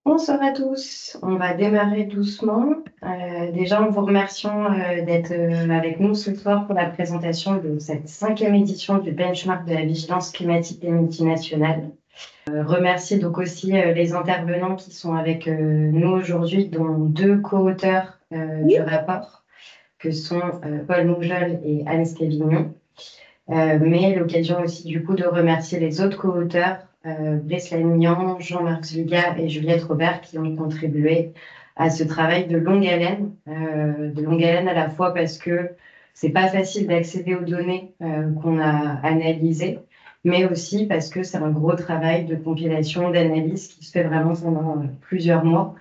Bonsoir à tous. On va démarrer doucement. Déjà, en vous remerciant d'être avec nous ce soir pour la présentation de cette 5e édition du benchmark de la vigilance climatique des multinationales. Remercier donc aussi les intervenants qui sont avec nous aujourd'hui, dont deux co-auteurs du rapport, que sont Paul Moujol et Anne Stévignon. Mais l'occasion aussi du coup de remercier les autres co-auteurs, Brice Lamignan, Jean-Marc Zwiga et Juliette Robert, qui ont contribué à ce travail de longue haleine à la fois parce que c'est pas facile d'accéder aux données qu'on a analysées, mais aussi parce que c'est un gros travail de compilation, d'analyse qui se fait vraiment pendant plusieurs mois,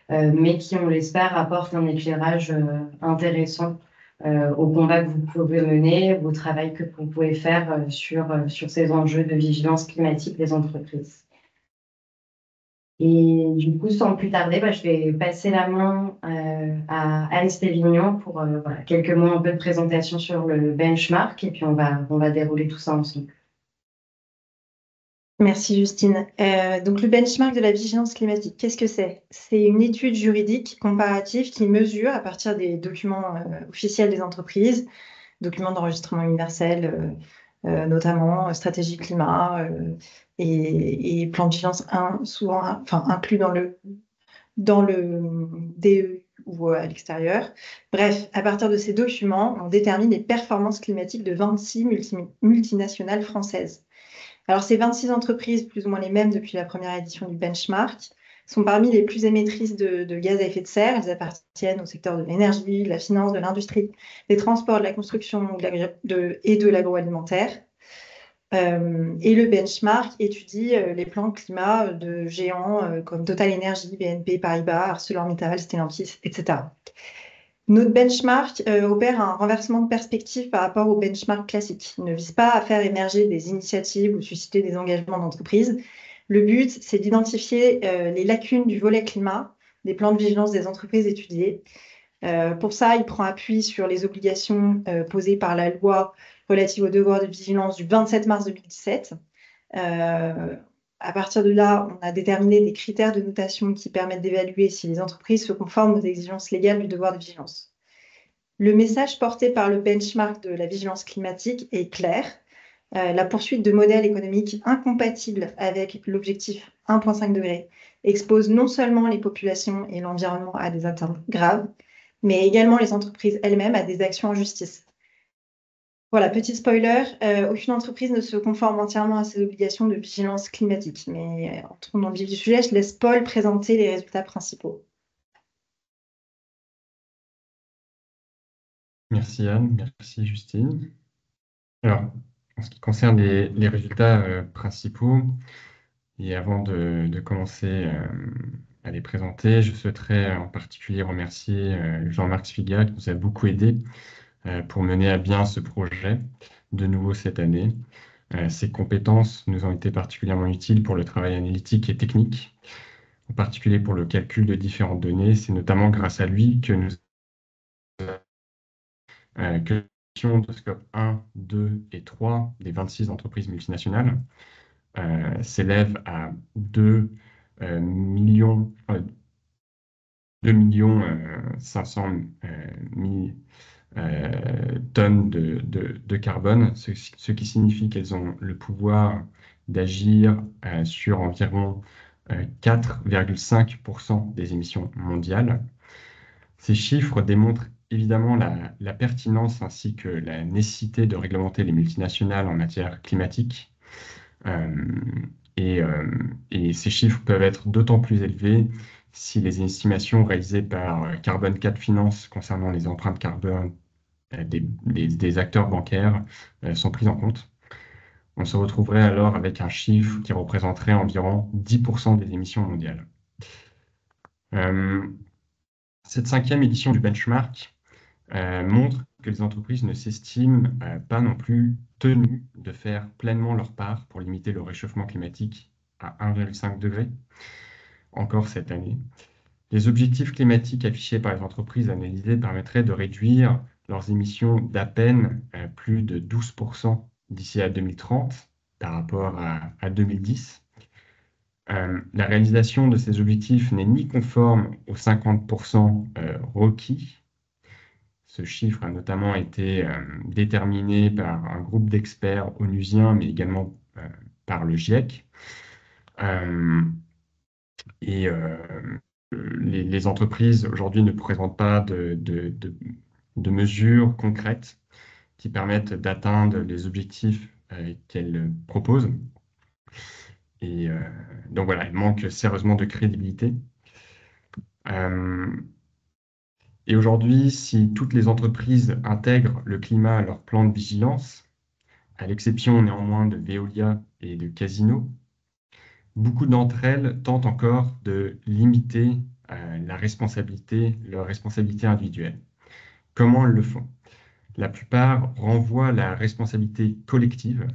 mais qui, on l'espère, apporte un éclairage intéressant au combat que vous pouvez mener, au travail que vous pouvez faire sur ces enjeux de vigilance climatique des entreprises. Et du coup, sans plus tarder, je vais passer la main à Anne Stévignon pour voilà, quelques mots un peu de présentation sur le benchmark, et puis on va dérouler tout ça ensemble. Merci Justine. Donc le benchmark de la vigilance climatique, qu'est-ce que c'est? C'est une étude juridique comparative qui mesure à partir des documents officiels des entreprises, documents d'enregistrement universel, notamment stratégie climat et plan de vigilance souvent inclus dans le DE ou à l'extérieur. Bref, à partir de ces documents, on détermine les performances climatiques de 26 multinationales françaises. Alors, ces 26 entreprises, plus ou moins les mêmes depuis la première édition du benchmark, sont parmi les plus émettrices de gaz à effet de serre. Elles appartiennent au secteur de l'énergie, de la finance, de l'industrie, des transports, de la construction et de l'agroalimentaire. Et le benchmark étudie les plans climat de géants comme Total Energy, BNP Paribas, ArcelorMittal, Stellantis, etc. Notre benchmark opère un renversement de perspective par rapport au benchmark classique. Il ne vise pas à faire émerger des initiatives ou susciter des engagements d'entreprise. Le but, c'est d'identifier les lacunes du volet climat des plans de vigilance des entreprises étudiées. Pour ça, il prend appui sur les obligations posées par la loi relative au devoir de vigilance du 27 mars 2017. À partir de là, on a déterminé des critères de notation qui permettent d'évaluer si les entreprises se conforment aux exigences légales du devoir de vigilance. Le message porté par le benchmark de la vigilance climatique est clair. La poursuite de modèles économiques incompatibles avec l'objectif 1,5 degré expose non seulement les populations et l'environnement à des atteintes graves, mais également les entreprises elles-mêmes à des actions en justice. Voilà, petit spoiler, aucune entreprise ne se conforme entièrement à ses obligations de vigilance climatique. Mais entrons dans le vif du sujet, je laisse Paul présenter les résultats principaux. Merci Anne, merci Justine. Alors, en ce qui concerne les résultats principaux, et avant de commencer à les présenter, je souhaiterais en particulier remercier Jean-Marc Sfiga qui nous a beaucoup aidé pour mener à bien ce projet de nouveau cette année. Ses compétences nous ont été particulièrement utiles pour le travail analytique et technique, en particulier pour le calcul de différentes données. C'est notamment grâce à lui que nous que de scope 1, 2 et 3 des 26 entreprises multinationales s'élève à 2 millions, 2 millions 500 000 tonnes de carbone, ce qui signifie qu'elles ont le pouvoir d'agir sur environ 4,5% des émissions mondiales. Ces chiffres démontrent évidemment la pertinence ainsi que la nécessité de réglementer les multinationales en matière climatique. Et ces chiffres peuvent être d'autant plus élevés si les estimations réalisées par Carbone 4 Finance concernant les empreintes carbone des acteurs bancaires sont prises en compte. On se retrouverait alors avec un chiffre qui représenterait environ 10% des émissions mondiales. Cette 5e édition du benchmark montre que les entreprises ne s'estiment pas non plus tenues de faire pleinement leur part pour limiter le réchauffement climatique à 1,5 degré, encore cette année. Les objectifs climatiques affichés par les entreprises analysées permettraient de réduire leurs émissions d'à peine plus de 12% d'ici à 2030 par rapport à 2010. La réalisation de ces objectifs n'est ni conforme aux 50% requis. Ce chiffre a notamment été déterminé par un groupe d'experts onusiens, mais également par le GIEC. Et les entreprises aujourd'hui ne présentent pas de mesures concrètes qui permettent d'atteindre les objectifs qu'elles proposent. Et donc voilà, elles manquent sérieusement de crédibilité. Et aujourd'hui, si toutes les entreprises intègrent le climat à leur plan de vigilance, à l'exception néanmoins de Veolia et de Casino, beaucoup d'entre elles tentent encore de limiter leur responsabilité individuelle. Comment elles le font? La plupart renvoient la responsabilité collective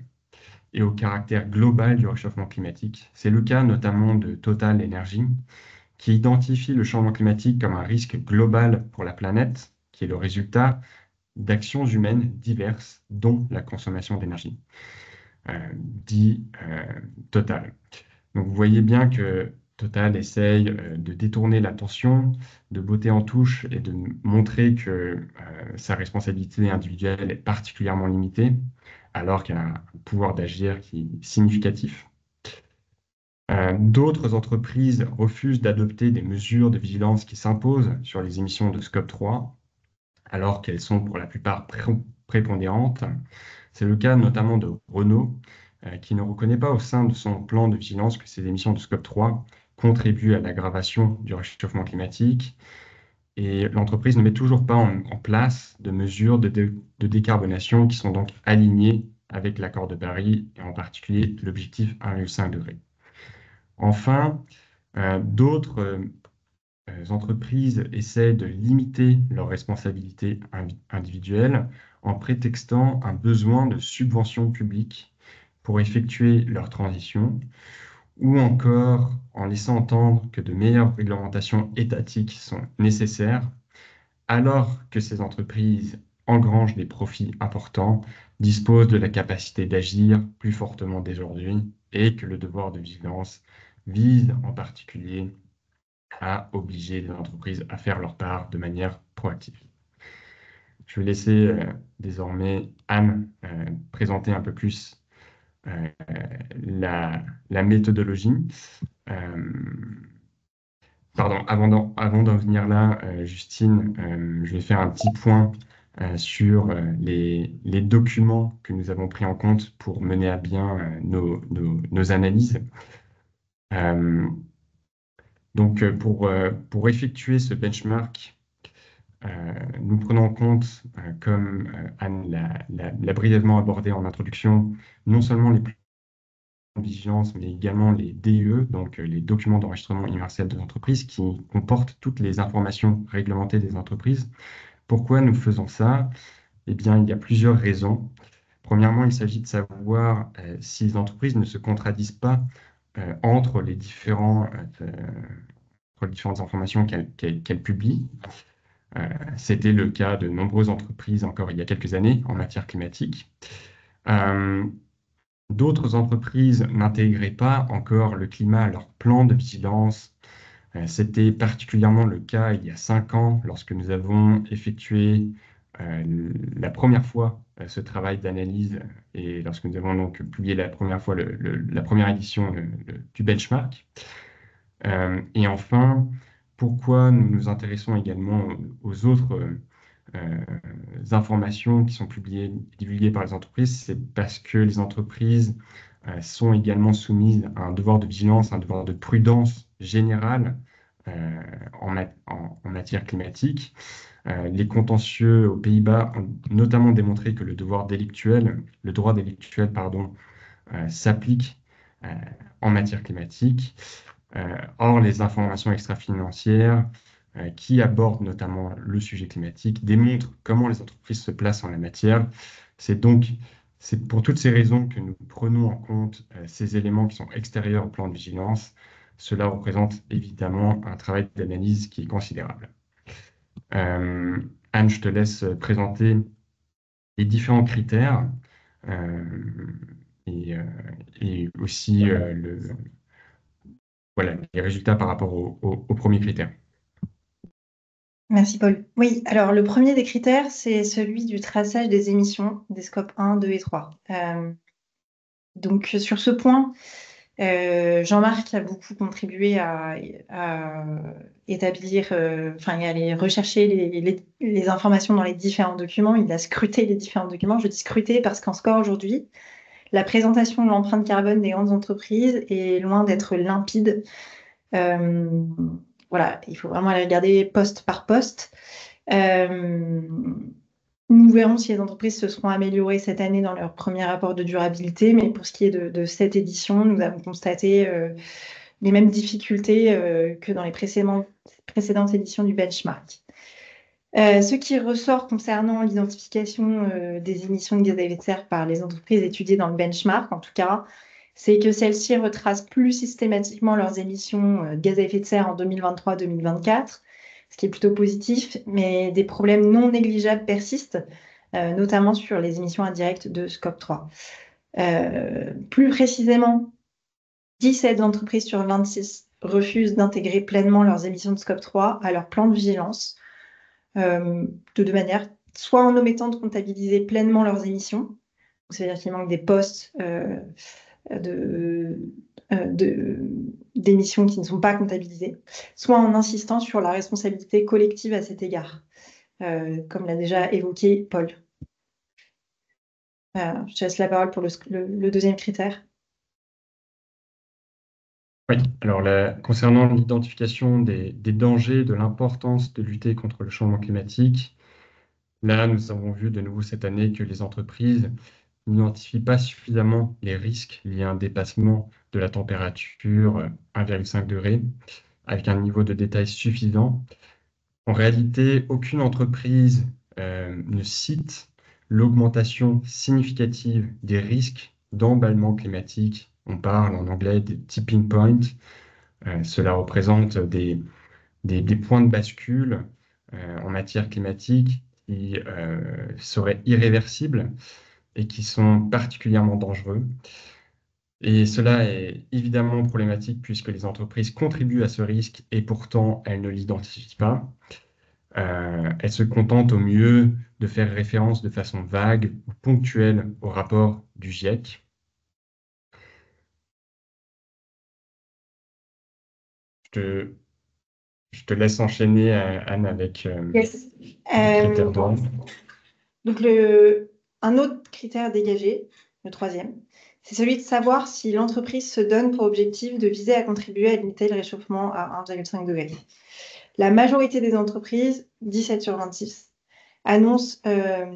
et au caractère global du réchauffement climatique. C'est le cas notamment de Total Energy, qui identifie le changement climatique comme un risque global pour la planète, qui est le résultat d'actions humaines diverses, dont la consommation d'énergie, dit Total. Donc vous voyez bien que Total essaye de détourner l'attention, de botter en touche et de montrer que sa responsabilité individuelle est particulièrement limitée, alors qu'elle a un pouvoir d'agir qui est significatif. D'autres entreprises refusent d'adopter des mesures de vigilance qui s'imposent sur les émissions de Scope 3, alors qu'elles sont pour la plupart prépondérantes. C'est le cas notamment de Renault, qui ne reconnaît pas au sein de son plan de vigilance que ces émissions de Scope 3 contribuent à l'aggravation du réchauffement climatique. Et l'entreprise ne met toujours pas en place de mesures de décarbonation qui sont donc alignées avec l'accord de Paris, et en particulier l'objectif 1,5 degré. Enfin, d'autres entreprises essaient de limiter leurs responsabilités individuelles en prétextant un besoin de subventions publiques pour effectuer leur transition, ou encore en laissant entendre que de meilleures réglementations étatiques sont nécessaires, alors que ces entreprises engrangent des profits importants, disposent de la capacité d'agir plus fortement dès aujourd'hui, et que le devoir de vigilance vise en particulier à obliger les entreprises à faire leur part de manière proactive. Je vais laisser désormais Anne présenter un peu plus la méthodologie. Pardon, avant d'en venir là, Justine, je vais faire un petit point sur les documents que nous avons pris en compte pour mener à bien nos analyses. Donc, pour effectuer ce benchmark, nous prenons en compte, comme Anne l'a brièvement abordé en introduction, non seulement les plans de vigilance, mais également les DUE, donc les documents d'enregistrement universel de l'entreprise, qui comportent toutes les informations réglementées des entreprises. Pourquoi nous faisons ça? Eh bien, il y a plusieurs raisons. Premièrement, il s'agit de savoir si les entreprises ne se contradisent pas entre les différentes informations qu'elles publient. C'était le cas de nombreuses entreprises encore il y a quelques années en matière climatique. D'autres entreprises n'intégraient pas encore le climat à leur plan de vigilance. C'était particulièrement le cas il y a 5 ans, lorsque nous avons effectué la première fois ce travail d'analyse et lorsque nous avons donc publié la première fois la première édition du benchmark. Et enfin, pourquoi nous nous intéressons également aux autres informations qui sont divulguées par les entreprises, c'est parce que les entreprises sont également soumises à un devoir de vigilance, un devoir de prudence générale en matière climatique. Les contentieux aux Pays-Bas ont notamment démontré que le droit délictuel, s'applique en matière climatique. Or, les informations extra-financières qui abordent notamment le sujet climatique démontrent comment les entreprises se placent en la matière. C'est pour toutes ces raisons que nous prenons en compte ces éléments qui sont extérieurs au plan de vigilance. Cela représente évidemment un travail d'analyse qui est considérable. Anne, je te laisse présenter les différents critères et aussi voilà, les résultats par rapport au premier critère. Merci Paul. Oui, alors le premier des critères, c'est celui du traçage des émissions des scopes 1, 2 et 3. Donc sur ce point, Jean-Marc a beaucoup contribué à établir, enfin, à aller rechercher les informations dans les différents documents. Il a scruté les différents documents. Je dis scruter parce qu'en score aujourd'hui, la présentation de l'empreinte carbone des grandes entreprises est loin d'être limpide. Voilà, il faut vraiment aller regarder poste par poste. Nous verrons si les entreprises se seront améliorées cette année dans leur premier rapport de durabilité, mais pour ce qui est de cette édition, nous avons constaté les mêmes difficultés que dans les précédentes éditions du benchmark. Ce qui ressort concernant l'identification des émissions de gaz à effet de serre par les entreprises étudiées dans le benchmark, en tout cas, c'est que celles-ci retracent plus systématiquement leurs émissions de gaz à effet de serre en 2023-2024, ce qui est plutôt positif, mais des problèmes non négligeables persistent, notamment sur les émissions indirectes de Scope 3. Plus précisément, 17 entreprises sur 26 refusent d'intégrer pleinement leurs émissions de Scope 3 à leur plan de vigilance, de deux manières, soit en omettant de comptabiliser pleinement leurs émissions, c'est-à-dire qu'il manque des postes d'émissions qui ne sont pas comptabilisées, soit en insistant sur la responsabilité collective à cet égard, comme l'a déjà évoqué Paul. Je te laisse la parole pour le deuxième critère. Oui, alors concernant l'identification des dangers, de l'importance de lutter contre le changement climatique, là, nous avons vu de nouveau cette année que les entreprises n'identifient pas suffisamment les risques liés à un dépassement de la température 1,5 degré avec un niveau de détail suffisant. En réalité, aucune entreprise ne cite l'augmentation significative des risques d'emballement climatique. On parle en anglais des tipping points. Cela représente des points de bascule en matière climatique qui seraient irréversibles et qui sont particulièrement dangereux. Et cela est évidemment problématique puisque les entreprises contribuent à ce risque et pourtant elles ne l'identifient pas. Elles se contentent au mieux de faire référence de façon vague ou ponctuelle au rapport du GIEC. Je te laisse enchaîner, Anne, avec Yes. les critères d'ordre. Donc, un autre critère dégagé, le troisième, c'est celui de savoir si l'entreprise se donne pour objectif de viser à contribuer à limiter le réchauffement à 1,5 degré. La majorité des entreprises, 17 sur 26, annoncent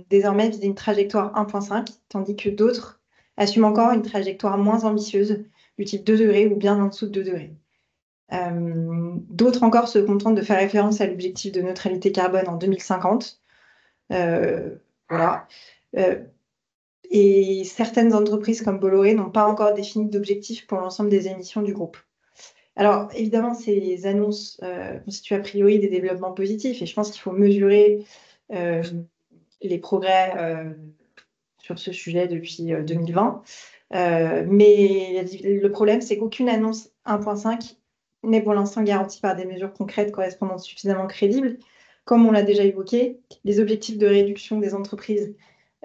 désormais viser une trajectoire 1,5, tandis que d'autres assument encore une trajectoire moins ambitieuse, du type 2 degrés ou bien en dessous de 2 degrés. D'autres encore se contentent de faire référence à l'objectif de neutralité carbone en 2050. Voilà. Et certaines entreprises comme Bolloré n'ont pas encore défini d'objectifs pour l'ensemble des émissions du groupe. Alors, évidemment, ces annonces constituent a priori des développements positifs et je pense qu'il faut mesurer les progrès sur ce sujet depuis 2020. Mais le problème, c'est qu'aucune annonce 1,5 n'est pour l'instant garantie par des mesures concrètes correspondant suffisamment crédibles. Comme on l'a déjà évoqué, les objectifs de réduction des entreprises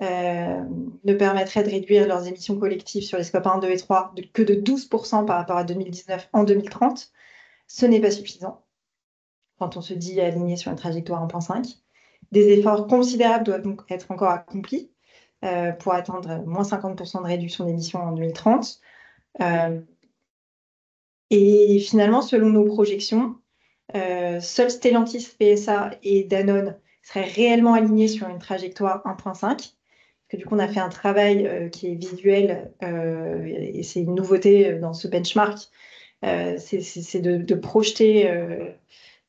ne permettraient de réduire leurs émissions collectives sur les scopes 1, 2 et 3 que de 12% par rapport à 2019 en 2030. Ce n'est pas suffisant quand on se dit aligné sur une trajectoire 1,5. Des efforts considérables doivent donc être encore accomplis pour atteindre moins 50% de réduction d'émissions en 2030. Et finalement, selon nos projections, seuls Stellantis, PSA et Danone seraient réellement alignés sur une trajectoire 1,5. Que du coup, on a fait un travail qui est visuel et c'est une nouveauté dans ce benchmark. C'est de projeter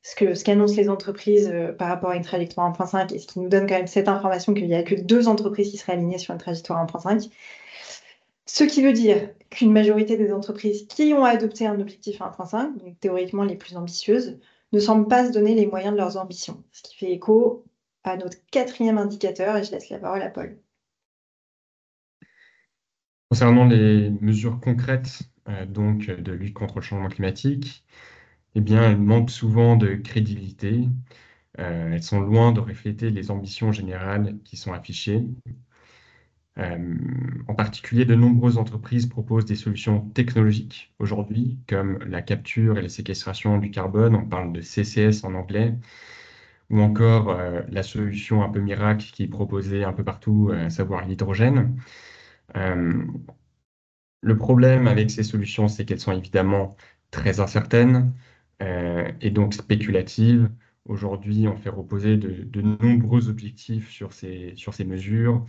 ce qu'annoncent les entreprises par rapport à une trajectoire 1,5 et ce qui nous donne quand même cette information qu'il n'y a que 2 entreprises qui seraient alignées sur une trajectoire 1,5. Ce qui veut dire qu'une majorité des entreprises qui ont adopté un objectif 1,5, donc théoriquement les plus ambitieuses, ne semblent pas se donner les moyens de leurs ambitions. Ce qui fait écho à notre 4e indicateur, et je laisse la parole à Paul. Concernant les mesures concrètes donc de lutte contre le changement climatique, eh bien, elles manquent souvent de crédibilité. Elles sont loin de refléter les ambitions générales qui sont affichées. En particulier, de nombreuses entreprises proposent des solutions technologiques aujourd'hui, comme la capture et la séquestration du carbone, on parle de CCS en anglais, ou encore la solution un peu miracle qui est proposée un peu partout, à savoir l'hydrogène. Euh, le problème avec ces solutions, c'est qu'elles sont évidemment très incertaines et donc spéculatives. Aujourd'hui, on fait reposer de nombreux objectifs sur ces mesures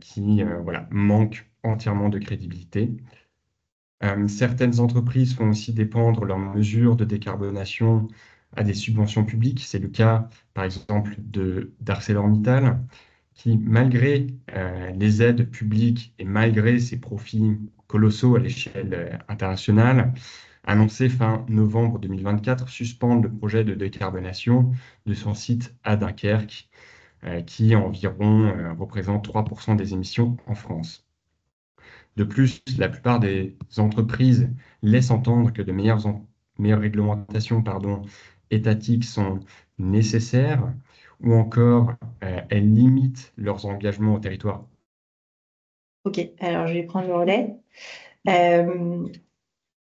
qui voilà, manquent entièrement de crédibilité. Certaines entreprises font aussi dépendre leurs mesures de décarbonation à des subventions publiques. C'est le cas, par exemple, d'ArcelorMittal, qui, malgré les aides publiques et malgré ses profits colossaux à l'échelle internationale, a annoncé fin novembre 2024 suspendre le projet de décarbonation de son site à Dunkerque, qui environ représente 3% des émissions en France. De plus, la plupart des entreprises laissent entendre que de meilleures réglementations étatiques sont nécessaires, ou encore elles limitent leurs engagements au territoire. Ok, alors je vais prendre le relais.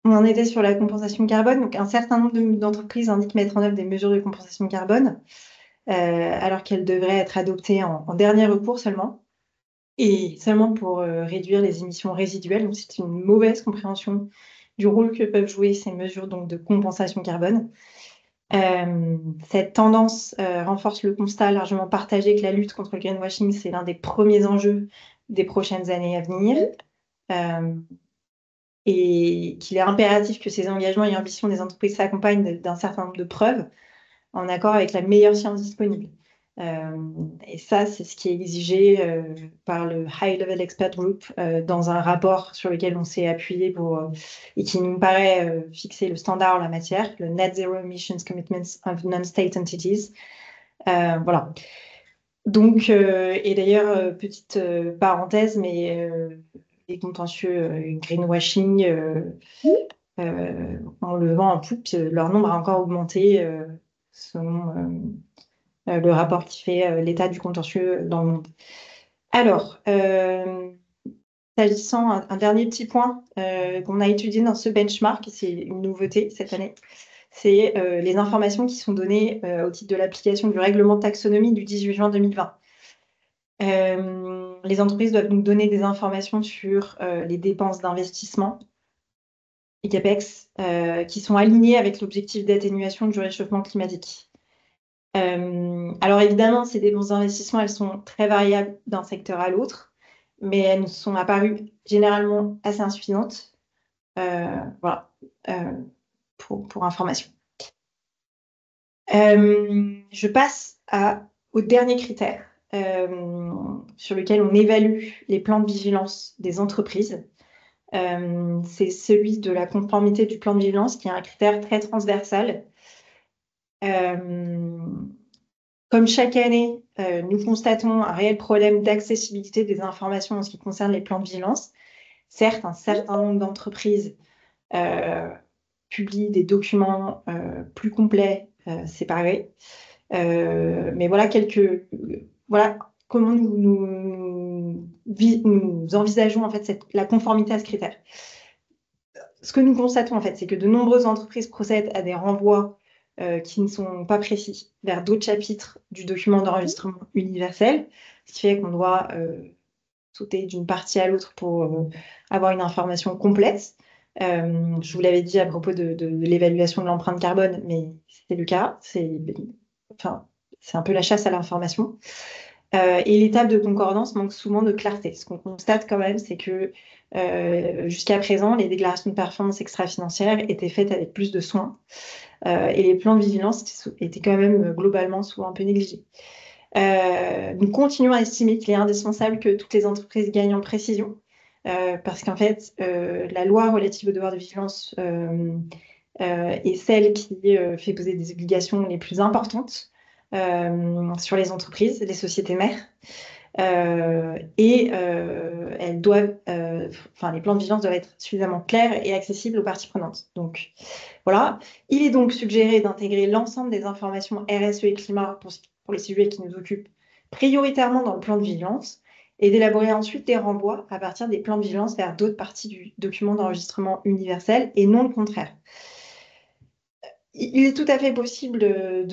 On en était sur la compensation carbone. Donc, un certain nombre d'entreprises indiquent mettre en œuvre des mesures de compensation carbone, alors qu'elles devraient être adoptées en dernier recours seulement, et seulement pour réduire les émissions résiduelles. Donc, c'est une mauvaise compréhension du rôle que peuvent jouer ces mesures donc, de compensation carbone. Cette tendance renforce le constat largement partagé que la lutte contre le greenwashing, c'est l'un des premiers enjeux des prochaines années à venir. Et qu'il est impératif que ces engagements et ambitions des entreprises s'accompagnent d'un certain nombre de preuves en accord avec la meilleure science disponible. Et ça, c'est ce qui est exigé par le High Level Expert Group dans un rapport sur lequel on s'est appuyé et qui nous paraît fixer le standard en la matière, le Net Zero Emissions Commitments of Non-State Entities. Voilà. Donc, et d'ailleurs, petite parenthèse, mais les contentieux greenwashing, en le vent en poupe, leur nombre a encore augmenté selon le rapport qui fait l'état du contentieux dans le monde. Alors, s'agissant un dernier petit point qu'on a étudié dans ce benchmark, c'est une nouveauté cette année, c'est les informations qui sont données au titre de l'application du règlement de taxonomie du 18 juin 2020. Les entreprises doivent donc donner des informations sur les dépenses d'investissement et CAPEX qui sont alignées avec l'objectif d'atténuation du réchauffement climatique. Alors évidemment, ces dépenses d'investissement, elles sont très variables d'un secteur à l'autre, mais elles nous sont apparues généralement assez insuffisantes. Voilà, pour information. Je passe au dernier critère sur lequel on évalue les plans de vigilance des entreprises. C'est celui de la conformité du plan de vigilance, qui est un critère très transversal. Comme chaque année, nous constatons un réel problème d'accessibilité des informations en ce qui concerne les plans de vigilance. Certes, un certain nombre d'entreprises publient des documents plus complets, séparés. Mais voilà voilà comment nous envisageons en fait la conformité à ce critère. Ce que nous constatons en fait, c'est que de nombreuses entreprises procèdent à des renvois qui ne sont pas précis vers d'autres chapitres du document d'enregistrement universel, ce qui fait qu'on doit sauter d'une partie à l'autre pour avoir une information complète. Je vous l'avais dit à propos de l'évaluation de l'empreinte carbone, mais c'est le cas. C'est un peu la chasse à l'information. Et l'étape de concordance manque souvent de clarté. Ce qu'on constate quand même, c'est que jusqu'à présent, les déclarations de performance extra-financière étaient faites avec plus de soin. Et les plans de vigilance étaient quand même globalement souvent un peu négligés. Nous continuons à estimer qu'il est indispensable que toutes les entreprises gagnent en précision, parce qu'en fait, la loi relative au devoir de vigilance est celle qui fait poser des obligations les plus importantes sur les entreprises, les sociétés mères. Elles doivent, les plans de vigilance doivent être suffisamment clairs et accessibles aux parties prenantes. Donc, voilà. Il est donc suggéré d'intégrer l'ensemble des informations RSE et climat pour les sujets qui nous occupent prioritairement dans le plan de vigilance et d'élaborer ensuite des renvois à partir des plans de vigilance vers d'autres parties du document d'enregistrement universel et non le contraire. Il est tout à fait possible de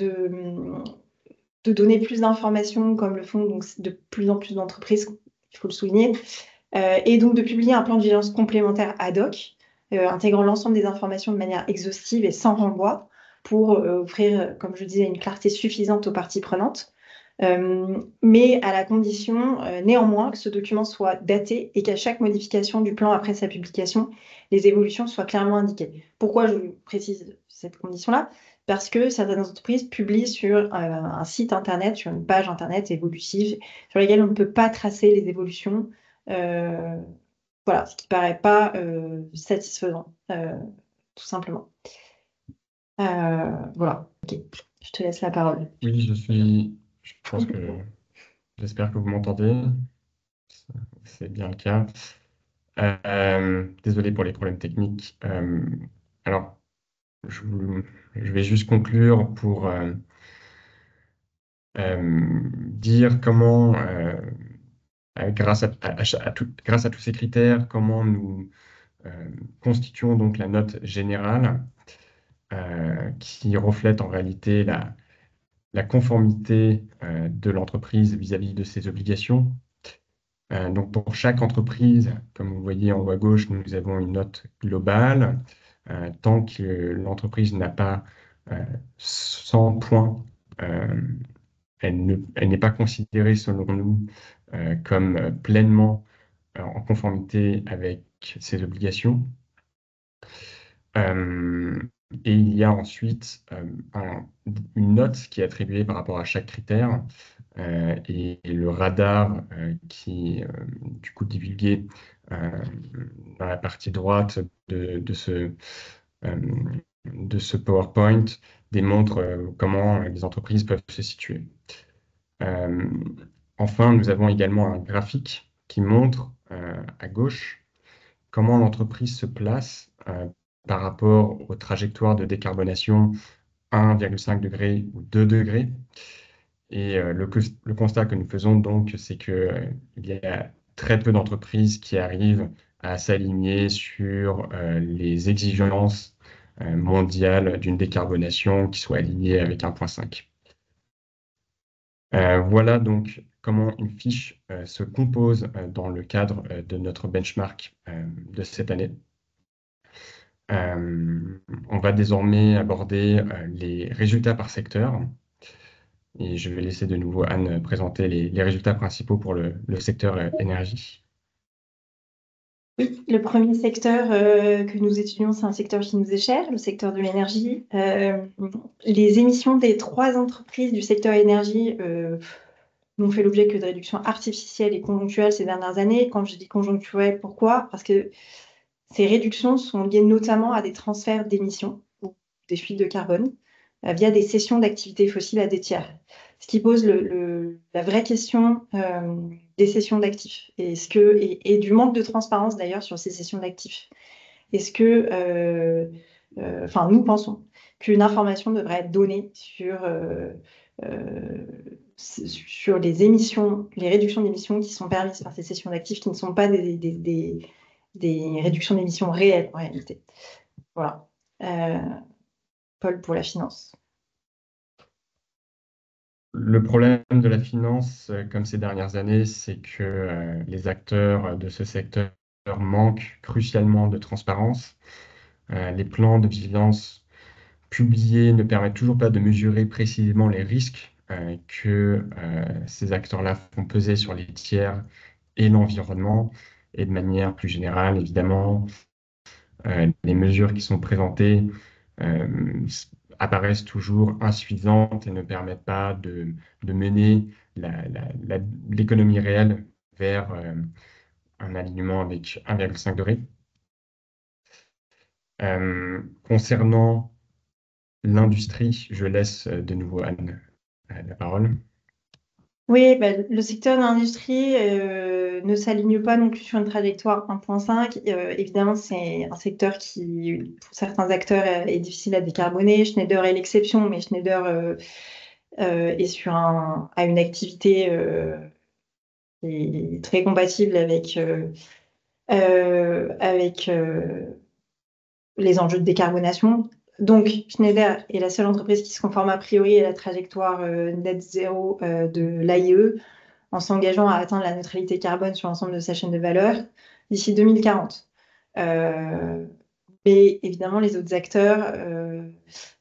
donner plus d'informations, comme le font donc de plus en plus d'entreprises, il faut le souligner, et donc de publier un plan de vigilance complémentaire ad hoc, intégrant l'ensemble des informations de manière exhaustive et sans renvoi, pour offrir, comme je disais, une clarté suffisante aux parties prenantes, mais à la condition, néanmoins, que ce document soit daté et qu'à chaque modification du plan après sa publication, les évolutions soient clairement indiquées. Pourquoi je précise cette condition-là? Parce que certaines entreprises publient sur un site internet, sur une page internet évolutive, sur laquelle on ne peut pas tracer les évolutions. Voilà, ce qui paraît pas satisfaisant, tout simplement. Voilà, ok, je te laisse la parole. Oui, je pense j'espère que vous m'entendez. C'est bien le cas. Désolé pour les problèmes techniques. Alors, je, je vais juste conclure pour dire comment, grâce grâce à tous ces critères, comment nous constituons donc la note générale qui reflète en réalité la conformité de l'entreprise vis-à-vis de ses obligations. Donc pour chaque entreprise, comme vous voyez en haut à gauche, nous avons une note globale. Tant que l'entreprise n'a pas 100 points, elle n'est pas considérée, selon nous, comme pleinement en conformité avec ses obligations. Et il y a ensuite une note qui est attribuée par rapport à chaque critère et le radar qui est du coup divulgué dans la partie droite de ce PowerPoint démontre comment les entreprises peuvent se situer. Enfin, nous avons également un graphique qui montre à gauche comment l'entreprise se place par rapport aux trajectoires de décarbonation 1,5 degré ou 2 degrés. Et le constat que nous faisons donc, c'est qu'il y a très peu d'entreprises qui arrivent à s'aligner sur les exigences mondiales d'une décarbonation qui soit alignée avec 1,5. Voilà donc comment une fiche se compose dans le cadre de notre benchmark de cette année. On va désormais aborder les résultats par secteur. Et je vais laisser de nouveau Anne présenter les résultats principaux pour le secteur énergie. Oui, le premier secteur que nous étudions, c'est un secteur qui nous est cher, le secteur de l'énergie. Les émissions des 3 entreprises du secteur énergie n'ont fait l'objet que de réductions artificielles et conjoncturelles ces dernières années. Quand je dis conjoncturelles, pourquoi? Parce que ces réductions sont liées notamment à des transferts d'émissions ou des fuites de carbone via des cessions d'activités fossiles à des tiers. Ce qui pose la vraie question des cessions d'actifs et du manque de transparence d'ailleurs sur ces cessions d'actifs. Est-ce que, nous pensons qu'une information devrait être donnée sur les émissions, les réductions d'émissions qui sont permises par ces cessions d'actifs, qui ne sont pas des réductions d'émissions réelles en réalité. Voilà. Paul pour la finance. Le problème de la finance, comme ces dernières années, c'est que les acteurs de ce secteur manquent crucialement de transparence. Les plans de vigilance publiés ne permettent toujours pas de mesurer précisément les risques que ces acteurs-là font peser sur les tiers et l'environnement. Et de manière plus générale, évidemment, les mesures qui sont présentées apparaissent toujours insuffisantes et ne permettent pas de mener l'économie réelle vers un alignement avec 1,5 degré. Concernant l'industrie, je laisse de nouveau Anne la parole. Oui, bah, le secteur de l'industrie ne s'aligne pas non plus sur une trajectoire 1.5. Évidemment, c'est un secteur qui, pour certains acteurs, est difficile à décarboner. Schneider est l'exception, mais Schneider est a une activité qui est très compatible avec les enjeux de décarbonation. Donc, Schneider est la seule entreprise qui se conforme a priori à la trajectoire net zéro de l'AIE, en s'engageant à atteindre la neutralité carbone sur l'ensemble de sa chaîne de valeur d'ici 2040. Mais évidemment, les autres acteurs,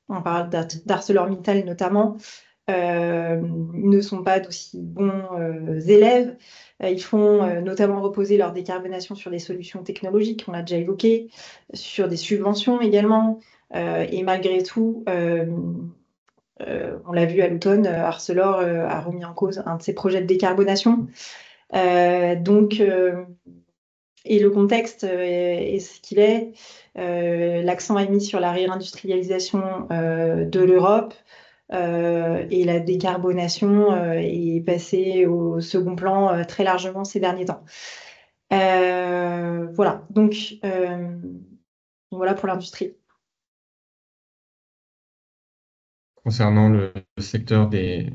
on parle d'ArcelorMittal notamment, ne sont pas d'aussi bons élèves. Ils font notamment reposer leur décarbonation sur des solutions technologiques, on l'a déjà évoqué, sur des subventions également. Et malgré tout, on l'a vu à l'automne, Arcelor a remis en cause un de ses projets de décarbonation. Et le contexte est ce qu'il est. L'accent est mis sur la réindustrialisation de l'Europe et la décarbonation est passée au second plan très largement ces derniers temps. Voilà, donc voilà pour l'industrie. Concernant le secteur des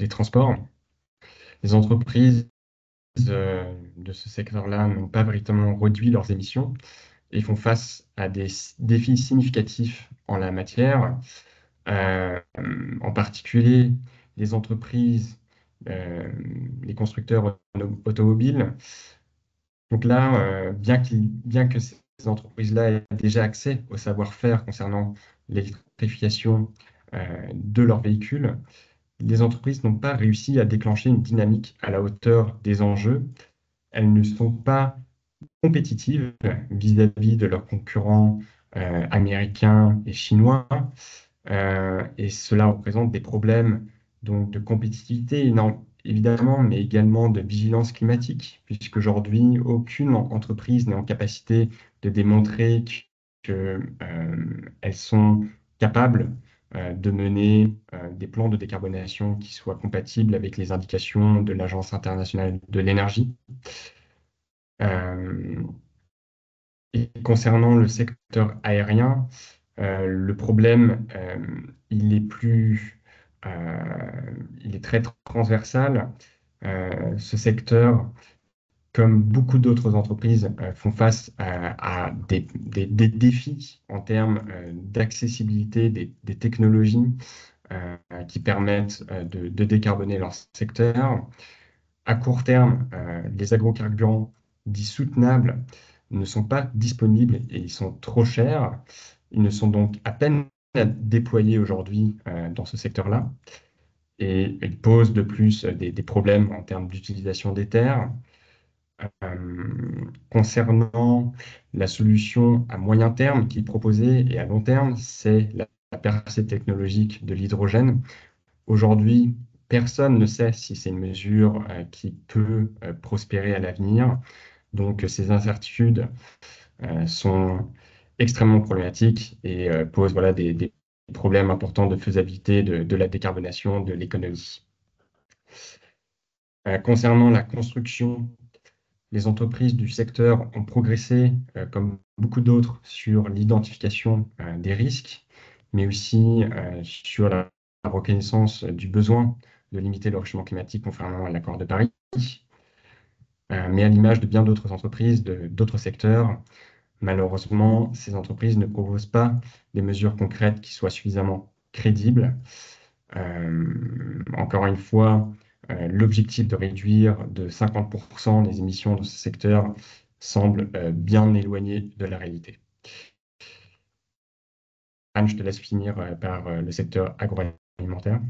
transports, les entreprises de ce secteur-là n'ont pas véritablement réduit leurs émissions et font face à des défis significatifs en la matière. En particulier, les entreprises, les constructeurs automobiles. Donc là, bien que ces entreprises-là aient déjà accès au savoir-faire concernant l'électrification de leurs véhicules, les entreprises n'ont pas réussi à déclencher une dynamique à la hauteur des enjeux. Elles ne sont pas compétitives vis-à-vis de leurs concurrents américains et chinois. Et cela représente des problèmes donc, de compétitivité, évidemment, mais également de vigilance climatique, puisqu'aujourd'hui, aucune entreprise n'est en capacité de démontrer qu'elles sont capables de mener des plans de décarbonation qui soient compatibles avec les indications de l'Agence internationale de l'énergie. Euh, et concernant le secteur aérien, le problème, il est très transversal. Ce secteur, comme beaucoup d'autres entreprises, font face à des défis en termes d'accessibilité des technologies qui permettent de décarboner leur secteur. À court terme, les agrocarburants dits soutenables ne sont pas disponibles et ils sont trop chers. Ils ne sont donc à peine déployés aujourd'hui dans ce secteur-là. Et ils posent de plus des problèmes en termes d'utilisation des terres. Concernant la solution à moyen terme qui est proposée et à long terme, c'est la percée technologique de l'hydrogène. Aujourd'hui, personne ne sait si c'est une mesure qui peut prospérer à l'avenir. Donc, ces incertitudes sont extrêmement problématiques et posent voilà, des problèmes importants de faisabilité de la décarbonation de l'économie. Concernant la construction, les entreprises du secteur ont progressé, comme beaucoup d'autres, sur l'identification des risques, mais aussi sur la reconnaissance du besoin de limiter le réchauffement climatique conformément à l'accord de Paris. Mais à l'image de bien d'autres entreprises, d'autres secteurs, malheureusement, ces entreprises ne proposent pas des mesures concrètes qui soient suffisamment crédibles. Encore une fois, l'objectif de réduire de 50% les émissions de ce secteur semble bien éloigné de la réalité. Anne, je te laisse finir par le secteur agroalimentaire.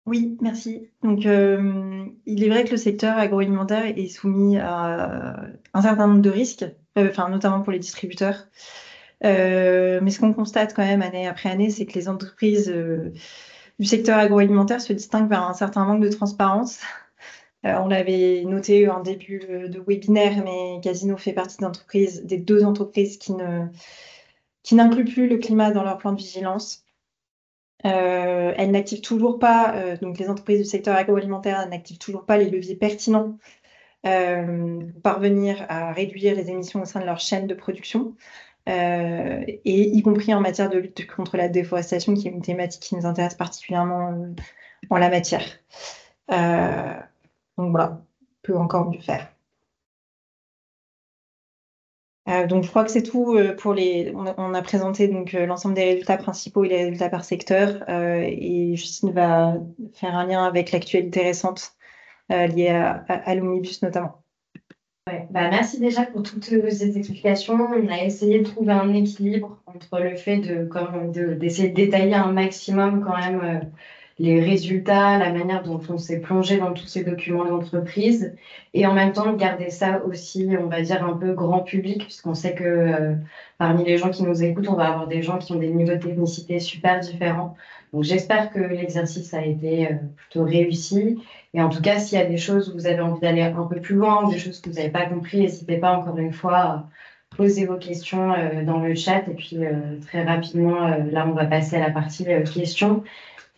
Oui, merci. Donc, il est vrai que le secteur agroalimentaire est soumis à un certain nombre de risques, notamment pour les distributeurs. Mais ce qu'on constate quand même année après année, c'est que les entreprises du secteur agroalimentaire se distinguent par un certain manque de transparence. On l'avait noté en début de webinaire, mais Casino fait partie des deux entreprises qui n'incluent plus le climat dans leur plan de vigilance. Elles n'activent toujours pas, donc les entreprises du secteur agroalimentaire n'activent toujours pas les leviers pertinents pour parvenir à réduire les émissions au sein de leur chaîne de production, et y compris en matière de lutte contre la déforestation, qui est une thématique qui nous intéresse particulièrement en la matière. Donc voilà, on peut encore mieux faire. Donc je crois que c'est tout pour les. On a présenté donc l'ensemble des résultats principaux et les résultats par secteur, et Justine va faire un lien avec l'actualité récente liée à l'omnibus notamment. Ouais. Merci déjà pour toutes ces explications. On a essayé de trouver un équilibre entre le fait d'essayer de détailler un maximum quand même les résultats, la manière dont on s'est plongé dans tous ces documents d'entreprise, et en même temps de garder ça aussi, on va dire, un peu grand public, puisqu'on sait que parmi les gens qui nous écoutent, on va avoir des gens qui ont des niveaux de technicité super différents. Donc j'espère que l'exercice a été plutôt réussi. Et en tout cas, s'il y a des choses où vous avez envie d'aller un peu plus loin, ou des choses que vous n'avez pas compris, n'hésitez pas encore une fois à poser vos questions dans le chat. Et puis très rapidement, là, on va passer à la partie questions.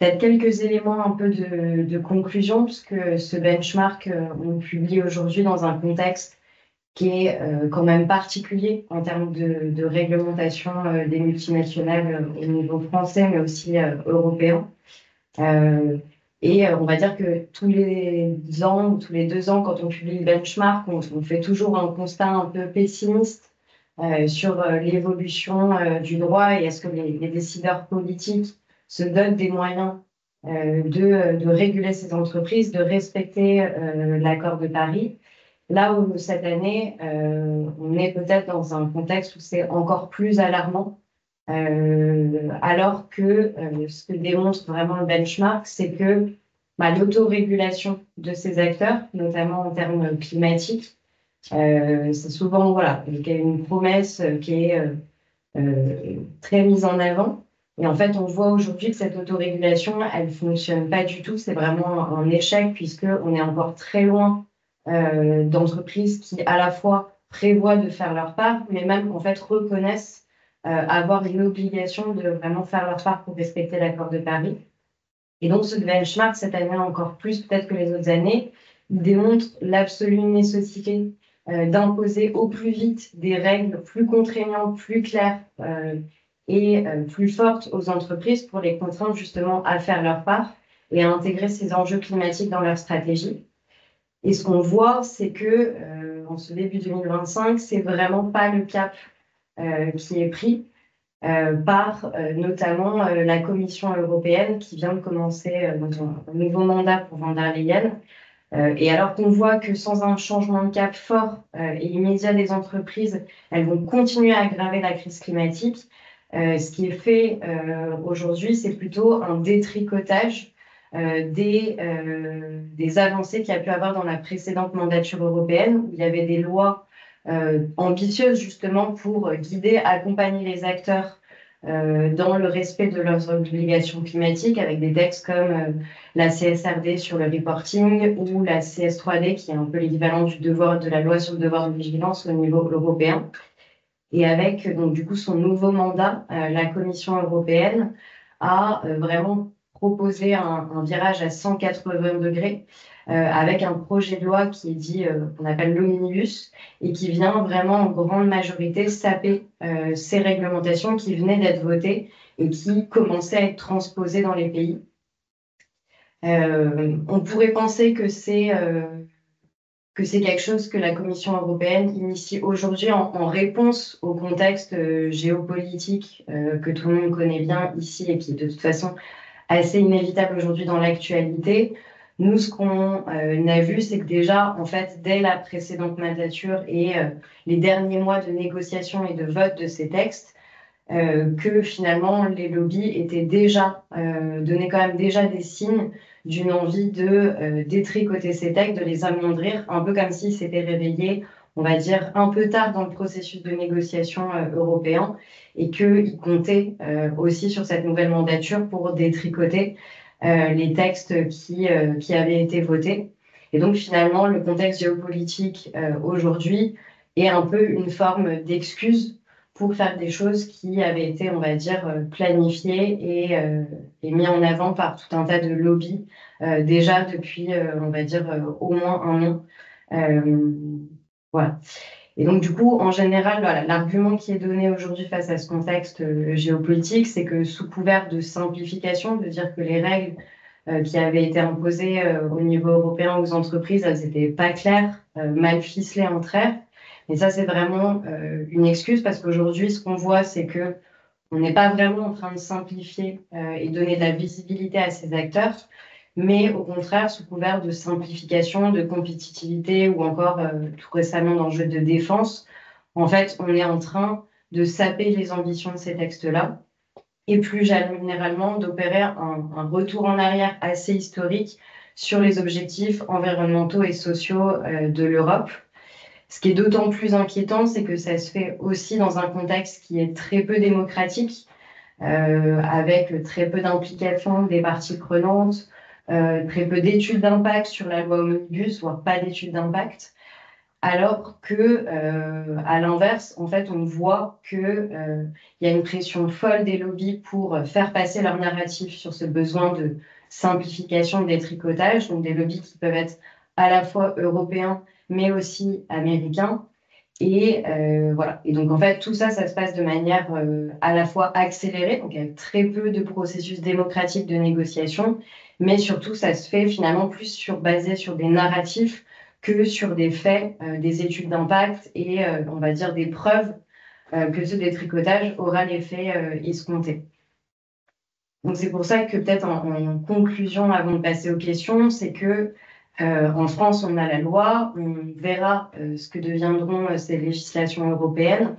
Peut-être quelques éléments un peu de conclusion, puisque ce benchmark, on le publie aujourd'hui dans un contexte qui est quand même particulier en termes de réglementation des multinationales au niveau français, mais aussi européen. Et on va dire que tous les ans ou tous les 2 ans, quand on publie le benchmark, on fait toujours un constat un peu pessimiste sur l'évolution du droit, et est-ce que les décideurs politiques se donnent des moyens de réguler ces entreprises, de respecter l'accord de Paris. Là où cette année, on est peut-être dans un contexte où c'est encore plus alarmant, alors que ce que démontre vraiment le benchmark, c'est que l'autorégulation de ces acteurs, notamment en termes climatiques, c'est souvent qu'il y a une promesse qui est très mise en avant. Et en fait, on voit aujourd'hui que cette autorégulation, elle ne fonctionne pas du tout. C'est vraiment un échec, puisqu'on est encore très loin d'entreprises qui, à la fois, prévoient de faire leur part, mais même, en fait, reconnaissent avoir une obligation de vraiment faire leur part pour respecter l'accord de Paris. Et donc, ce benchmark, cette année encore plus peut-être que les autres années, démontre l'absolue nécessité d'imposer au plus vite des règles plus contraignantes, plus claires et plus fortes aux entreprises pour les contraindre justement à faire leur part et à intégrer ces enjeux climatiques dans leur stratégie. Et ce qu'on voit, c'est que en ce début 2025, c'est vraiment pas le cap qui est pris par notamment la Commission européenne, qui vient de commencer dans un nouveau mandat pour von der Leyen. Et alors qu'on voit que sans un changement de cap fort et immédiat des entreprises, elles vont continuer à aggraver la crise climatique, ce qui est fait aujourd'hui, c'est plutôt un détricotage des avancées qu'il y a pu avoir dans la précédente mandature européenne, où il y avait des lois ambitieuses justement pour guider, accompagner les acteurs dans le respect de leurs obligations climatiques, avec des textes comme la CSRD sur le reporting ou la CS3D, qui est un peu l'équivalent de la loi sur le devoir de vigilance au niveau européen. Et avec donc du coup son nouveau mandat, la Commission européenne a vraiment proposé un virage à 180 degrés avec un projet de loi qui est dit, qu'on appelle l'omnibus, et qui vient vraiment en grande majorité saper ces réglementations qui venaient d'être votées et qui commençaient à être transposées dans les pays. On pourrait penser que c'est quelque chose que la Commission européenne initie aujourd'hui en réponse au contexte géopolitique que tout le monde connaît bien ici et qui est de toute façon assez inévitable aujourd'hui dans l'actualité. Nous, ce qu'on a vu, c'est que déjà, en fait, dès la précédente mandature et les derniers mois de négociation et de vote de ces textes, que finalement, les lobbies étaient déjà, donnaient quand même déjà des signes d'une envie de détricoter ces textes, de les amoindrir, un peu comme s'ils s'étaient réveillés, on va dire, un peu tard dans le processus de négociation européen, et qu'ils comptaient aussi sur cette nouvelle mandature pour détricoter les textes qui avaient été votés. Et donc finalement, le contexte géopolitique aujourd'hui est un peu une forme d'excuse pour faire des choses qui avaient été, on va dire, planifiées et mis en avant par tout un tas de lobbies déjà depuis, on va dire, au moins un an. Voilà. Et donc, du coup, en général, voilà, l'argument qui est donné aujourd'hui face à ce contexte géopolitique, c'est que sous couvert de simplification, de dire que les règles qui avaient été imposées au niveau européen aux entreprises, elles n'étaient pas claires, mal ficelées entre elles. Et ça, c'est vraiment une excuse parce qu'aujourd'hui, ce qu'on voit, c'est que on n'est pas vraiment en train de simplifier et donner de la visibilité à ces acteurs, mais au contraire, sous couvert de simplification, de compétitivité ou encore tout récemment d'enjeux de défense, en fait, on est en train de saper les ambitions de ces textes-là et plus généralement d'opérer un retour en arrière assez historique sur les objectifs environnementaux et sociaux de l'Europe. Ce qui est d'autant plus inquiétant, c'est que ça se fait aussi dans un contexte qui est très peu démocratique, avec très peu d'implication des parties prenantes, très peu d'études d'impact sur la loi Omnibus, voire pas d'études d'impact. Alors que, à l'inverse, en fait, on voit que y a une pression folle des lobbies pour faire passer leur narratif sur ce besoin de simplification, de détricotage, donc des lobbies qui peuvent être à la fois européens, mais aussi américains. Et voilà. Et donc, en fait, tout ça, ça se passe de manière à la fois accélérée, donc avec très peu de processus démocratiques de négociation, mais surtout, ça se fait finalement plus basé sur des narratifs que sur des faits, des études d'impact et, on va dire, des preuves que ce détricotage aura l'effet escompté. Donc, c'est pour ça que peut-être en conclusion, avant de passer aux questions, c'est que en France, on a la loi, on verra ce que deviendront ces législations européennes.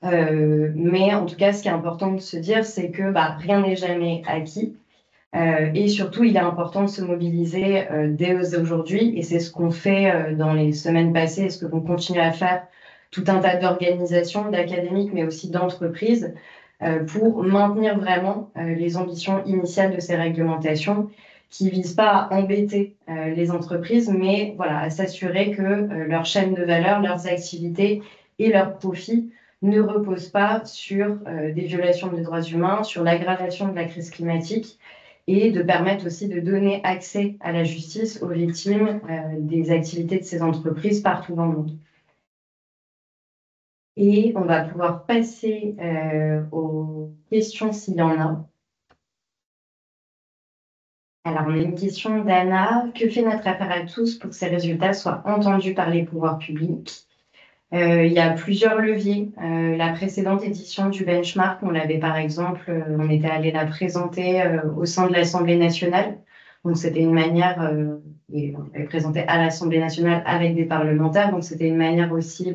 Mais en tout cas, ce qui est important de se dire, c'est que rien n'est jamais acquis. Et surtout, il est important de se mobiliser dès aujourd'hui. Et c'est ce qu'on fait dans les semaines passées et ce que vont continuer à faire tout un tas d'organisations, d'académiques, mais aussi d'entreprises pour maintenir vraiment les ambitions initiales de ces réglementations qui visent pas à embêter les entreprises, mais voilà, à s'assurer que leur chaîne de valeur, leurs activités et leurs profits ne reposent pas sur des violations des droits humains, sur l'aggravation de la crise climatique et de permettre aussi de donner accès à la justice aux victimes des activités de ces entreprises partout dans le monde. Et on va pouvoir passer aux questions s'il y en a. Alors, on a une question d'Anna. Que fait notre affaire à tous pour que ces résultats soient entendus par les pouvoirs publics? Il y a plusieurs leviers. La précédente édition du benchmark, on l'avait par exemple, on était allé la présenter au sein de l'Assemblée nationale. Donc, c'était une manière, et on l'avait présentée à l'Assemblée nationale avec des parlementaires. Donc, c'était une manière aussi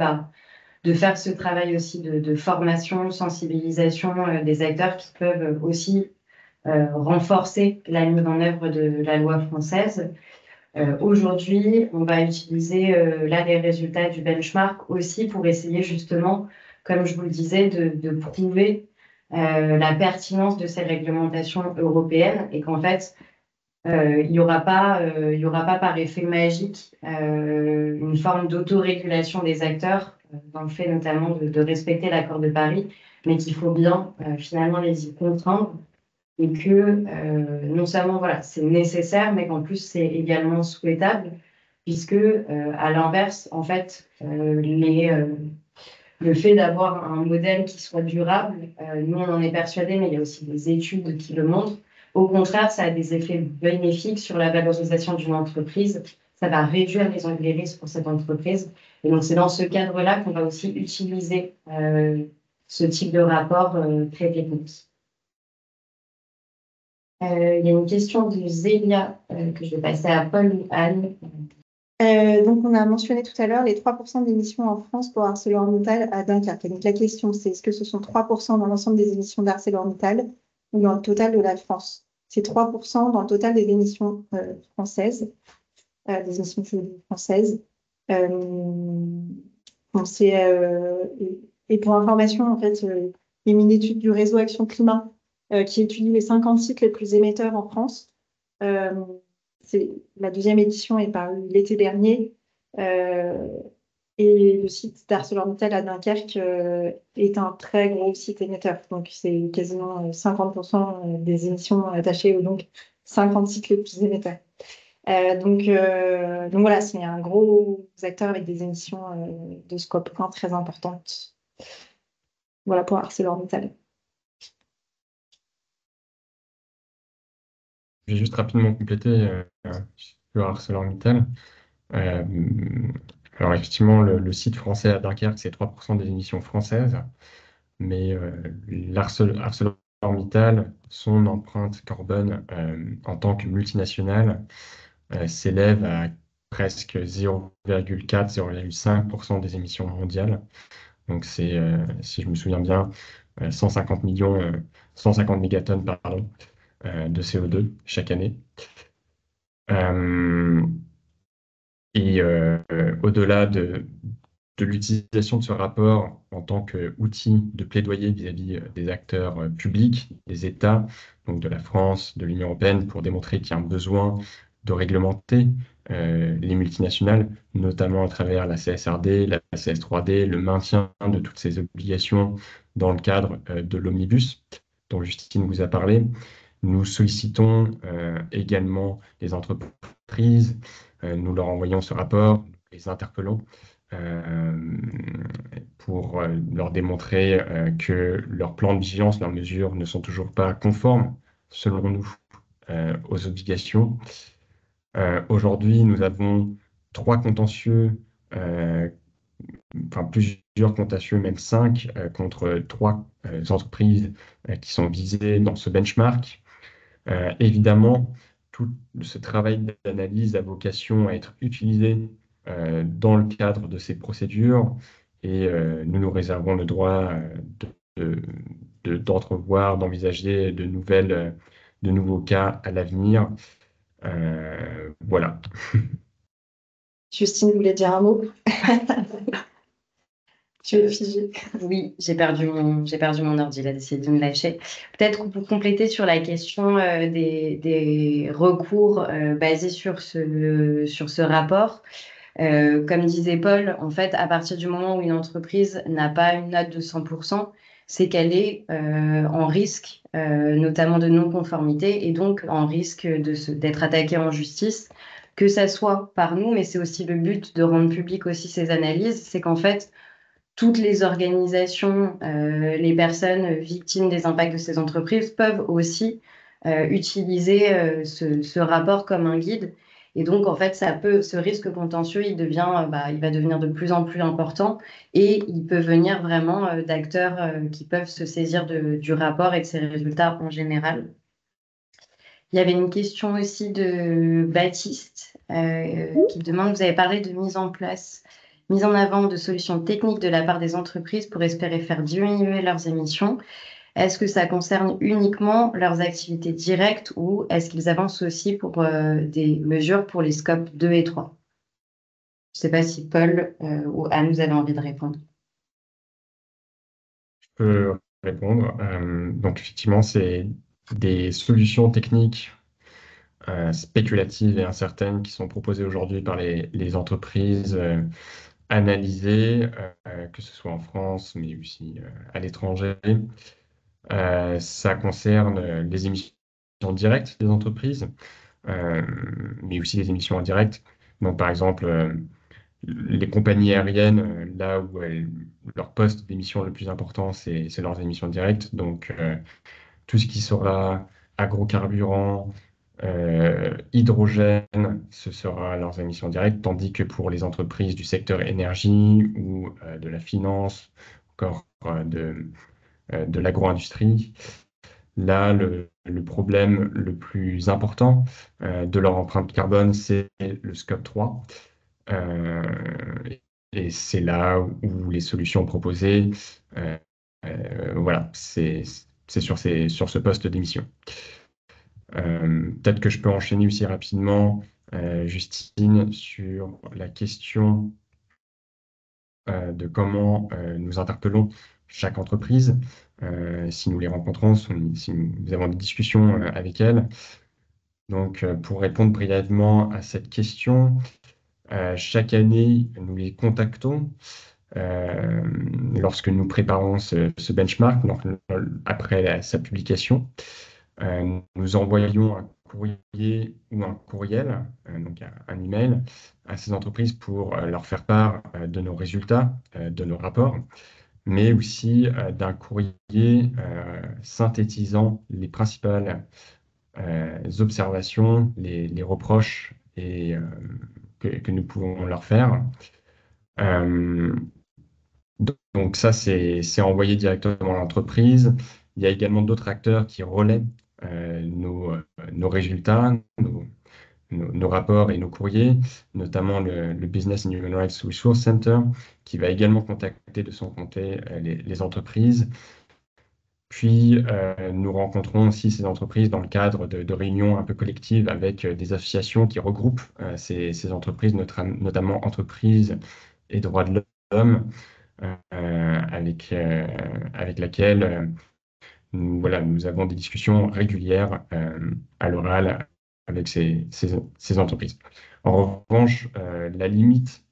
de faire ce travail aussi de formation, sensibilisation des acteurs qui peuvent aussi renforcer la mise en œuvre de la loi française. Aujourd'hui, on va utiliser là les résultats du benchmark aussi pour essayer justement, comme je vous le disais, de prouver la pertinence de ces réglementations européennes et qu'en fait, il n'y aura pas par effet magique une forme d'autorégulation des acteurs dans le fait notamment de respecter l'accord de Paris, mais qu'il faut bien finalement les y contraindre et que non seulement voilà, c'est nécessaire, mais qu'en plus c'est également souhaitable, puisque à l'inverse, en fait, le fait d'avoir un modèle qui soit durable, nous on en est persuadés, mais il y a aussi des études qui le montrent. Au contraire, ça a des effets bénéfiques sur la valorisation d'une entreprise. Ça va réduire les risques pour cette entreprise. Et donc c'est dans ce cadre-là qu'on va aussi utiliser ce type de rapport très technique. Il y a une question de Zélia que je vais passer à Paul ou Anne. Donc, on a mentionné tout à l'heure les 3% d'émissions en France pour ArcelorMittal à Dunkerque. Et donc, la question, c'est est-ce que ce sont 3% dans l'ensemble des émissions d'ArcelorMittal ou dans le total de la France? C'est 3% dans le total des émissions françaises, des émissions françaises. Et pour information, en fait, il y a une étude du réseau Action Climat qui étudie les 50 sites les plus émetteurs en France. La deuxième édition est parue l'été dernier. Et le site d'ArcelorMittal à Dunkerque est un très gros site émetteur. Donc, c'est quasiment 50% des émissions attachées aux donc 50 sites les plus émetteurs. Donc voilà, c'est un gros acteur avec des émissions de scope 1 très importantes. Voilà pour ArcelorMittal. Je vais juste rapidement compléter sur ArcelorMittal. Euh, alors effectivement, le site français à Dunkerque, c'est 3% des émissions françaises, mais ArcelorMittal, son empreinte carbone en tant que multinationale s'élève à presque 0,4-0,5% des émissions mondiales. Donc c'est, si je me souviens bien, 150 millions, 150 mégatonnes pardon, de CO2 chaque année. Euh, et au-delà de l'utilisation de ce rapport en tant qu'outil de plaidoyer vis-à-vis des acteurs publics, des États, donc de la France, de l'Union européenne, pour démontrer qu'il y a un besoin de réglementer les multinationales, notamment à travers la CSRD, la CS3D, le maintien de toutes ces obligations dans le cadre de l'Omnibus, dont Justine vous a parlé. Nous sollicitons également les entreprises, nous leur envoyons ce rapport, les interpellons euh, pour leur démontrer que leurs plans de vigilance, leurs mesures ne sont toujours pas conformes, selon nous, aux obligations. Aujourd'hui, nous avons 3 contentieux, enfin plusieurs contentieux, même 5, contre 3 entreprises qui sont visées dans ce benchmark. Évidemment, tout ce travail d'analyse a vocation à être utilisé dans le cadre de ces procédures et nous réservons le droit d'entrevoir, d'envisager de nouveaux cas à l'avenir. Voilà. Justine voulait dire un mot. Tu es figée. Oui, j'ai perdu mon ordi, il a décidé de me lâcher. Peut-être pour compléter sur la question des recours basés sur ce rapport, comme disait Paul, en fait, à partir du moment où une entreprise n'a pas une note de 100%, c'est qu'elle est en risque, notamment de non-conformité, et donc en risque d'être attaquée en justice, que ça soit par nous, mais c'est aussi le but de rendre public aussi ces analyses, c'est qu'en fait, toutes les organisations, les personnes victimes des impacts de ces entreprises peuvent aussi utiliser ce rapport comme un guide. Et donc, en fait, ce risque contentieux, il va devenir de plus en plus important et il peut venir vraiment d'acteurs qui peuvent se saisir du rapport et de ses résultats en général. Il y avait une question aussi de Baptiste qui demande, vous avez parlé de mise en avant de solutions techniques de la part des entreprises pour espérer faire diminuer leurs émissions. Est-ce que ça concerne uniquement leurs activités directes ou est-ce qu'ils avancent aussi pour des mesures pour les scopes 2 et 3? Je ne sais pas si Paul ou Anne, vous avez envie de répondre. Je peux répondre. Donc effectivement, c'est des solutions techniques spéculatives et incertaines qui sont proposées aujourd'hui par les entreprises analysées, que ce soit en France, mais aussi à l'étranger. Ça concerne les émissions directes des entreprises, mais aussi les émissions indirectes. Donc, par exemple, les compagnies aériennes, là où leur poste d'émission le plus important, c'est leurs émissions directes. Donc, tout ce qui sera agrocarburant, hydrogène, ce sera leurs émissions directes, tandis que pour les entreprises du secteur énergie ou de la finance, encore de l'agro-industrie, là, le problème le plus important de leur empreinte carbone, c'est le scope 3. Euh, et c'est là où les solutions proposées, euh, voilà, c'est sur ce poste d'émission. Peut-être que je peux enchaîner aussi rapidement, Justine, sur la question de comment nous interpellons chaque entreprise, si nous les rencontrons, si nous avons des discussions avec elles. Donc, pour répondre brièvement à cette question, Chaque année, nous les contactons lorsque nous préparons ce benchmark, donc après sa publication. Nous envoyons un courrier ou un courriel, donc un email, à ces entreprises pour leur faire part de nos résultats, de nos rapports, mais aussi d'un courrier synthétisant les principales observations, les reproches que nous pouvons leur faire. Euh, donc ça, c'est envoyé directement à l'entreprise. Il y a également d'autres acteurs qui relaient nos résultats, nos rapports et nos courriers, notamment le Business and Human Rights Resource Center, qui va également contacter de son côté les entreprises. Puis, nous rencontrons aussi ces entreprises dans le cadre de réunions un peu collectives avec des associations qui regroupent ces entreprises, notamment entreprises et droits de l'homme, avec laquelle nous avons des discussions régulières à l'oral avec ces entreprises. En revanche, la limite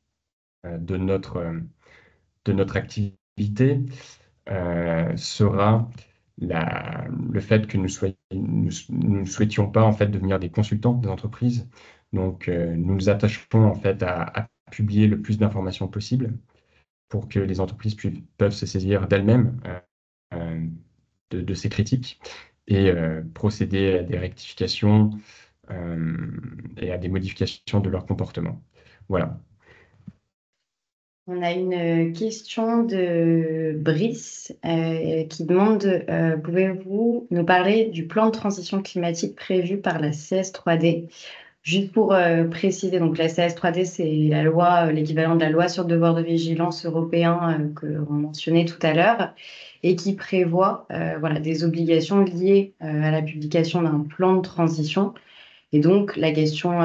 de notre activité sera le fait que nous ne souhaitions pas en fait devenir des consultants des entreprises. Donc, nous nous attachons en fait à publier le plus d'informations possible pour que les entreprises peuvent se saisir d'elles-mêmes de ces critiques et procéder à des rectifications et à des modifications de leur comportement. Voilà. On a une question de Brice qui demande pouvez-vous nous parler du plan de transition climatique prévu par la CS3D? Juste pour préciser, donc la CS3D, c'est la loi, l'équivalent de la loi sur le devoir de vigilance européen que l'on mentionnait tout à l'heure et qui prévoit voilà, des obligations liées à la publication d'un plan de transition. Et donc, la question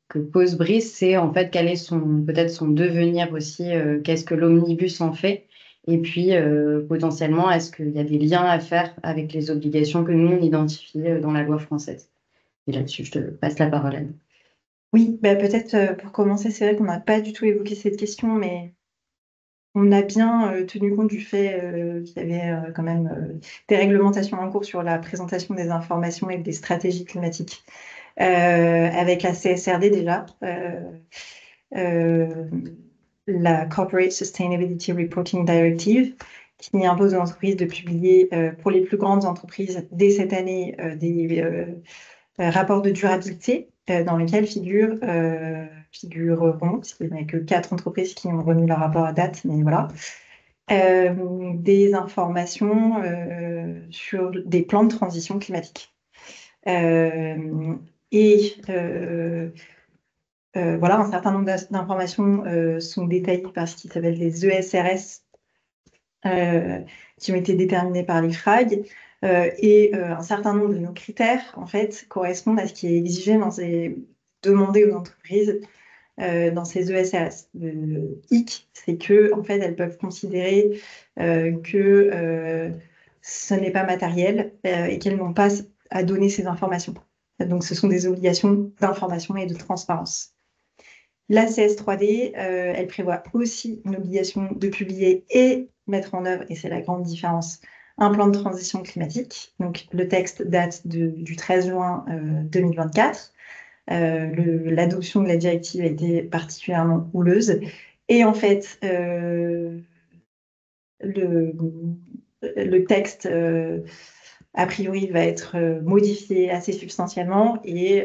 que pose Brice, c'est en fait quel est peut-être son devenir aussi, qu'est-ce que l'omnibus en fait, et puis potentiellement, est-ce qu'il y a des liens à faire avec les obligations que nous, on identifie dans la loi française. Et là-dessus, je te passe la parole, Anne. Oui, bah peut-être pour commencer, c'est vrai qu'on n'a pas du tout évoqué cette question, mais on a bien tenu compte du fait qu'il y avait quand même des réglementations en cours sur la présentation des informations et des stratégies climatiques. Avec la CSRD déjà, la Corporate Sustainability Reporting Directive, qui impose aux entreprises de publier pour les plus grandes entreprises dès cette année des rapports de durabilité dans lesquels figureront, parce qu'il n'y a que 4 entreprises qui ont remis leur rapport à date, mais voilà, des informations sur des plans de transition climatique. Voilà, un certain nombre d'informations sont détaillées par ce qui s'appelle les ESRS qui ont été déterminés par l'IFRAG. Un certain nombre de nos critères, en fait, correspondent à ce qui est exigé demandé aux entreprises dans ces ESRS. Le hic, c'est que, en fait, elles peuvent considérer que ce n'est pas matériel et qu'elles n'ont pas à donner ces informations. Donc, ce sont des obligations d'information et de transparence. La CS3D, elle prévoit aussi une obligation de publier et mettre en œuvre, et c'est la grande différence, un plan de transition climatique. Donc, le texte date du 13 juin 2024. L'adoption de la directive a été particulièrement houleuse. Et en fait, le texte, a priori, va être modifié assez substantiellement et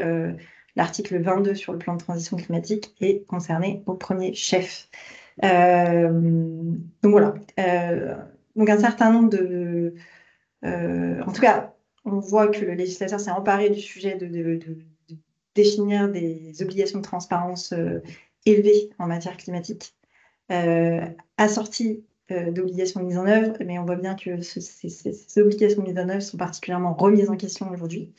l'article 22 sur le plan de transition climatique est concerné au premier chef. Donc voilà. Donc un certain nombre de... en tout cas, on voit que le législateur s'est emparé du sujet de définir des obligations de transparence élevées en matière climatique, assorties d'obligations de mise en œuvre, mais on voit bien que ces obligations de mise en œuvre sont particulièrement remises en question aujourd'hui,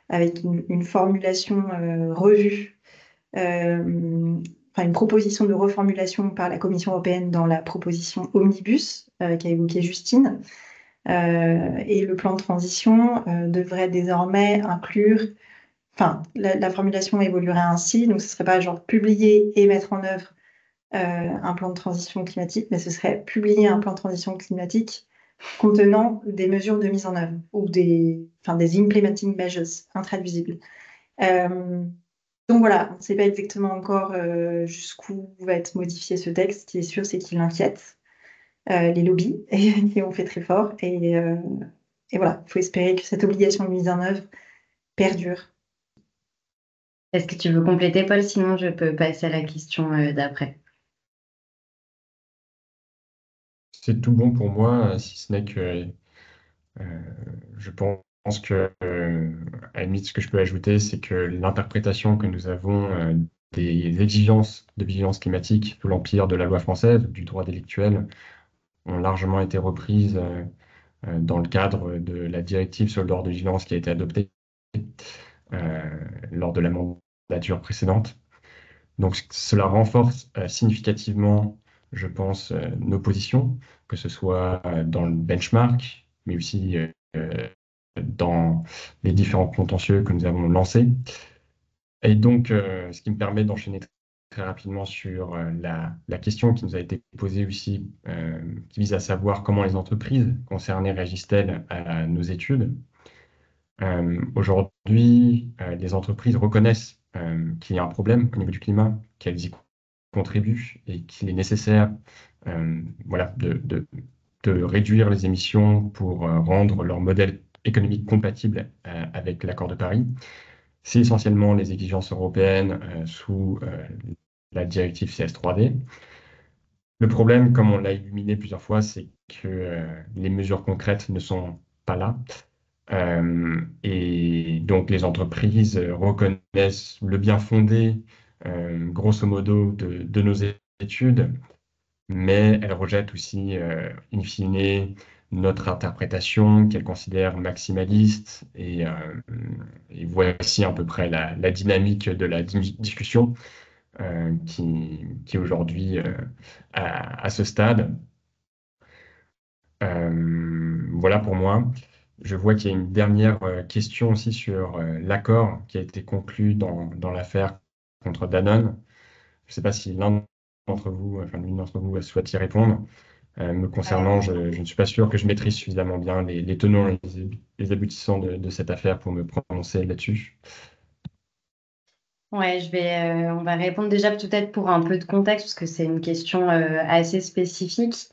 avec une formulation revue, une proposition de reformulation par la Commission européenne dans la proposition Omnibus qu'a évoquée Justine. Et le plan de transition devrait désormais inclure enfin, la formulation évoluerait ainsi, donc ce serait pas genre publier et mettre en œuvre un plan de transition climatique, mais ce serait publier un plan de transition climatique contenant des mesures de mise en œuvre ou des implementing measures intraduisibles. Donc voilà, on ne sait pas exactement encore jusqu'où va être modifié ce texte. Ce qui est sûr, c'est qu'il inquiète les lobbies qui ont fait très fort. Et voilà, il faut espérer que cette obligation de mise en œuvre perdure. Est-ce que tu veux compléter, Paul? Sinon, je peux passer à la question d'après. C'est tout bon pour moi, si ce n'est que je pense que, à la limite, ce que je peux ajouter, c'est que l'interprétation que nous avons des exigences de vigilance climatique sous l'empire de la loi française, du droit délictuel, ont largement été reprises dans le cadre de la directive sur le devoir de vigilance qui a été adoptée lors de la mandature précédente. Donc cela renforce significativement, je pense, nos positions, que ce soit dans le benchmark, mais aussi dans les différents contentieux que nous avons lancés. Et donc, ce qui me permet d'enchaîner très rapidement sur la question qui nous a été posée aussi, qui vise à savoir comment les entreprises concernées réagissent-elles à nos études. Aujourd'hui, les entreprises reconnaissent qu'il y a un problème au niveau du climat, qu'elles y contribuent et qu'il est nécessaire voilà, de réduire les émissions pour rendre leur modèle économique compatible avec l'accord de Paris. C'est essentiellement les exigences européennes sous la directive CS3D. Le problème, comme on l'a illuminé plusieurs fois, c'est que les mesures concrètes ne sont pas là. Et donc les entreprises reconnaissent le bien fondé, grosso modo, de nos études, mais elles rejettent aussi, in fine, notre interprétation qu'elles considèrent maximaliste. Et voici à peu près la dynamique de la discussion qui est aujourd'hui à ce stade. Voilà pour moi. Je vois qu'il y a une dernière question aussi sur l'accord qui a été conclu dans l'affaire contre Danone. Je ne sais pas si l'un d'entre vous, enfin l'une d'entre vous souhaite y répondre. Me concernant, je ne suis pas sûr que je maîtrise suffisamment bien les tenants et les aboutissants de cette affaire pour me prononcer là-dessus. Ouais, on va répondre déjà peut-être pour un peu de contexte, parce que c'est une question assez spécifique.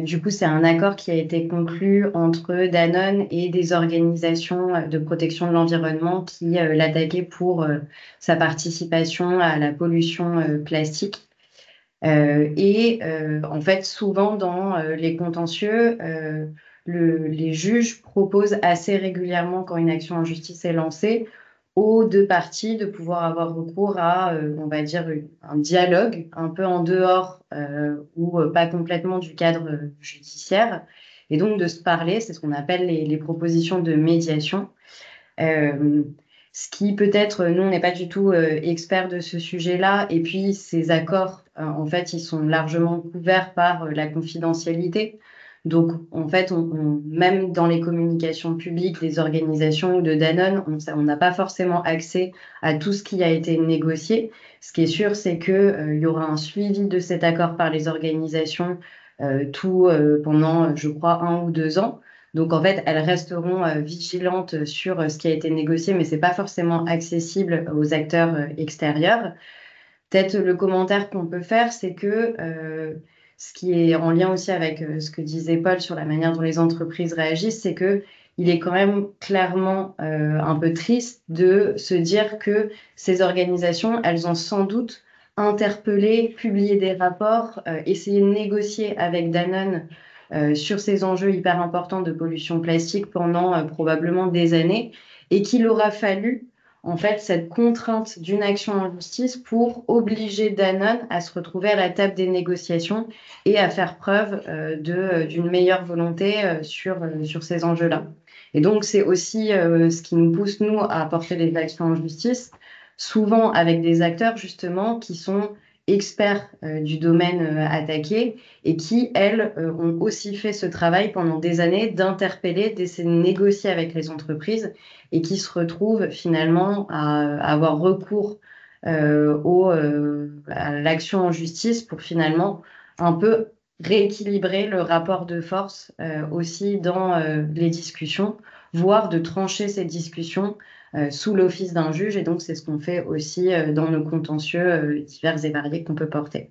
Du coup, c'est un accord qui a été conclu entre Danone et des organisations de protection de l'environnement qui l'attaquaient pour sa participation à la pollution plastique. En fait, souvent dans les contentieux, les juges proposent assez régulièrement, quand une action en justice est lancée, aux deux parties de pouvoir avoir recours à, on va dire, un dialogue un peu en dehors ou pas complètement du cadre judiciaire, et donc de se parler. C'est ce qu'on appelle les propositions de médiation. Ce qui peut-être, nous, on n'est pas du tout experts de ce sujet-là, et puis ces accords, en fait, ils sont largement couverts par la confidentialité. Donc, en fait, même dans les communications publiques des organisations ou de Danone, on n'a pas forcément accès à tout ce qui a été négocié. Ce qui est sûr, c'est qu'il y aura un suivi de cet accord par les organisations pendant, je crois, 1 ou 2 ans. Donc, en fait, elles resteront vigilantes sur ce qui a été négocié, mais ce n'est pas forcément accessible aux acteurs extérieurs. Peut-être le commentaire qu'on peut faire, c'est que ce qui est en lien aussi avec ce que disait Paul sur la manière dont les entreprises réagissent, c'est que il est quand même clairement un peu triste de se dire que ces organisations, elles ont sans doute interpellé, publié des rapports, essayé de négocier avec Danone sur ces enjeux hyper importants de pollution plastique pendant probablement des années, et qu'il aura fallu en fait cette contrainte d'une action en justice pour obliger Danone à se retrouver à la table des négociations et à faire preuve d'une meilleure volonté sur ces enjeux-là. Et donc c'est aussi ce qui nous pousse, nous, à apporter des actions en justice, souvent avec des acteurs justement qui sont experts du domaine attaqué et qui, elles, ont aussi fait ce travail pendant des années d'interpeller, d'essayer de négocier avec les entreprises et qui se retrouvent finalement à avoir recours à l'action en justice pour finalement un peu rééquilibrer le rapport de force aussi dans les discussions, voire de trancher ces discussions sous l'office d'un juge. Et donc, c'est ce qu'on fait aussi dans nos contentieux divers et variés qu'on peut porter.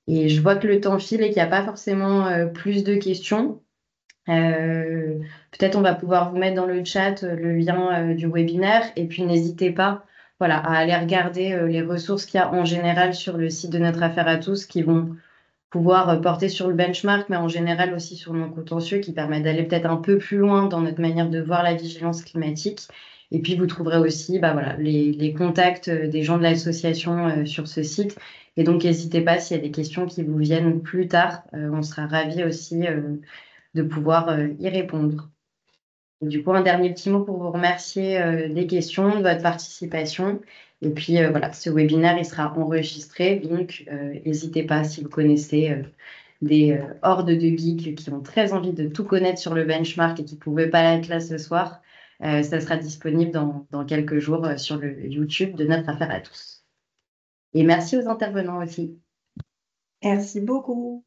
Et je vois que le temps file et qu'il n'y a pas forcément plus de questions. Peut-être on va pouvoir vous mettre dans le chat le lien du webinaire. Et puis, n'hésitez pas voilà, à aller regarder les ressources qu'il y a en général sur le site de Notre Affaire à tous qui vont pouvoir porter sur le benchmark, mais en général aussi sur nos contentieux qui permettent d'aller peut-être un peu plus loin dans notre manière de voir la vigilance climatique. Et puis, vous trouverez aussi voilà, les contacts des gens de l'association sur ce site. Et donc, n'hésitez pas s'il y a des questions qui vous viennent plus tard. On sera ravis aussi de pouvoir y répondre. Et du coup, un dernier petit mot pour vous remercier des questions, de votre participation. Et puis, voilà, ce webinaire, il sera enregistré. Donc, n'hésitez pas si vous connaissez des hordes de geeks qui ont très envie de tout connaître sur le benchmark et qui ne pouvaient pas être là ce soir. Ça sera disponible dans quelques jours sur le YouTube de Notre Affaire à tous. Et merci aux intervenants aussi. Merci beaucoup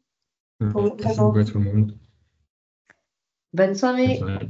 pour votre Merci beaucoup à présence. tout le monde. Bonne soirée. Bonne soirée.